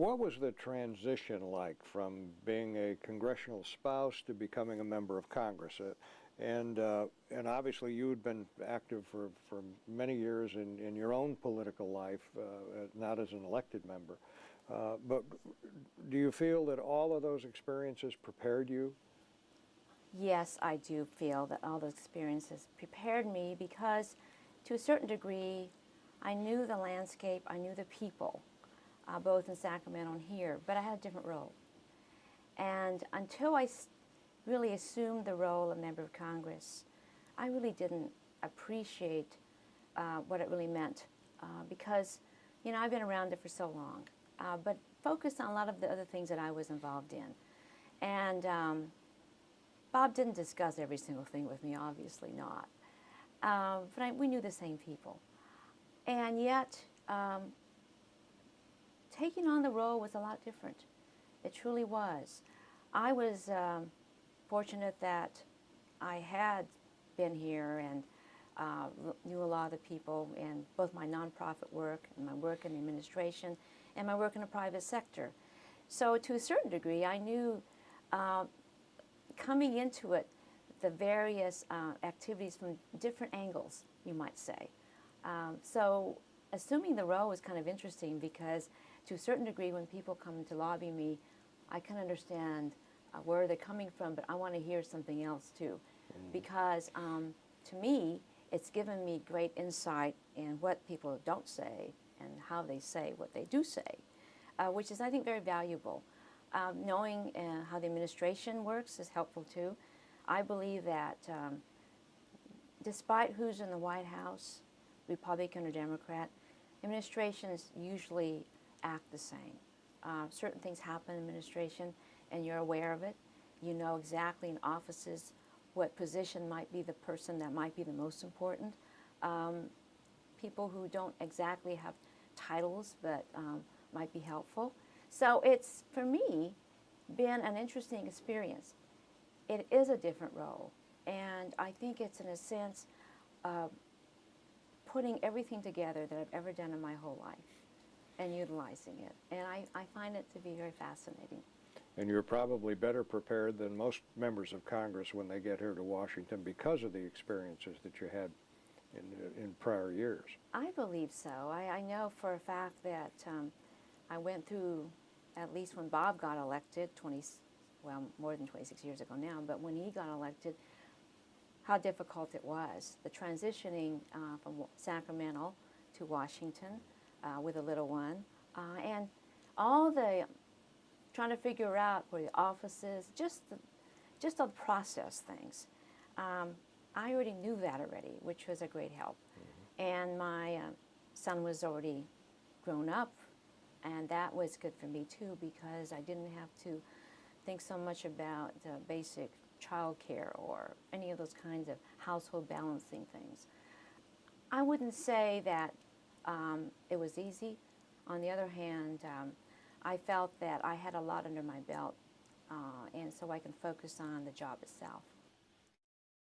What was the transition like from being a congressional spouse to becoming a member of Congress? And obviously you had been active for many years in your own political life, not as an elected member. But do you feel that all of those experiences prepared you? Yes, I do feel that all those experiences prepared me because, to a certain degree, I knew the landscape, I knew the people, both in Sacramento and here, but I had a different role. And until I really assumed the role of member of Congress, I really didn't appreciate what it really meant because, you know, I've been around it for so long, but focused on a lot of the other things that I was involved in. And Bob didn't discuss every single thing with me, obviously not. But we knew the same people. And yet, taking on the role was a lot different. It truly was. I was fortunate that I had been here and knew a lot of the people in both my nonprofit work and my work in the administration and my work in the private sector. So to a certain degree, I knew coming into it the various activities from different angles, you might say. So assuming the role was kind of interesting because to a certain degree when people come to lobby me, I can understand where they're coming from, but I want to hear something else too. Because to me, it's given me great insight in what people don't say and how they say what they do say, which is, I think, very valuable. Knowing how the administration works is helpful too. I believe that despite who's in the White House, Republican or Democrat, administrations usually act the same. Certain things happen in administration and you're aware of it. You know exactly in offices what position might be the person that might be the most important. People who don't exactly have titles but might be helpful. So it's, for me, been an interesting experience. It is a different role, and I think it's, in a sense, putting everything together that I've ever done in my whole life and utilizing it. And I find it to be very fascinating. And you're probably better prepared than most members of Congress when they get here to Washington because of the experiences that you had in prior years. I believe so. I know for a fact that I went through, at least when Bob got elected, well, more than 26 years ago now, but when he got elected, how difficult it was. The transitioning from Sacramento to Washington with a little one, and all the trying to figure out where the offices, just the process things. I already knew that already, which was a great help. And my son was already grown up, and that was good for me too because I didn't have to think so much about basic child care or any of those kinds of household balancing things. I wouldn't say that it was easy. On the other hand, I felt that I had a lot under my belt, and so I can focus on the job itself.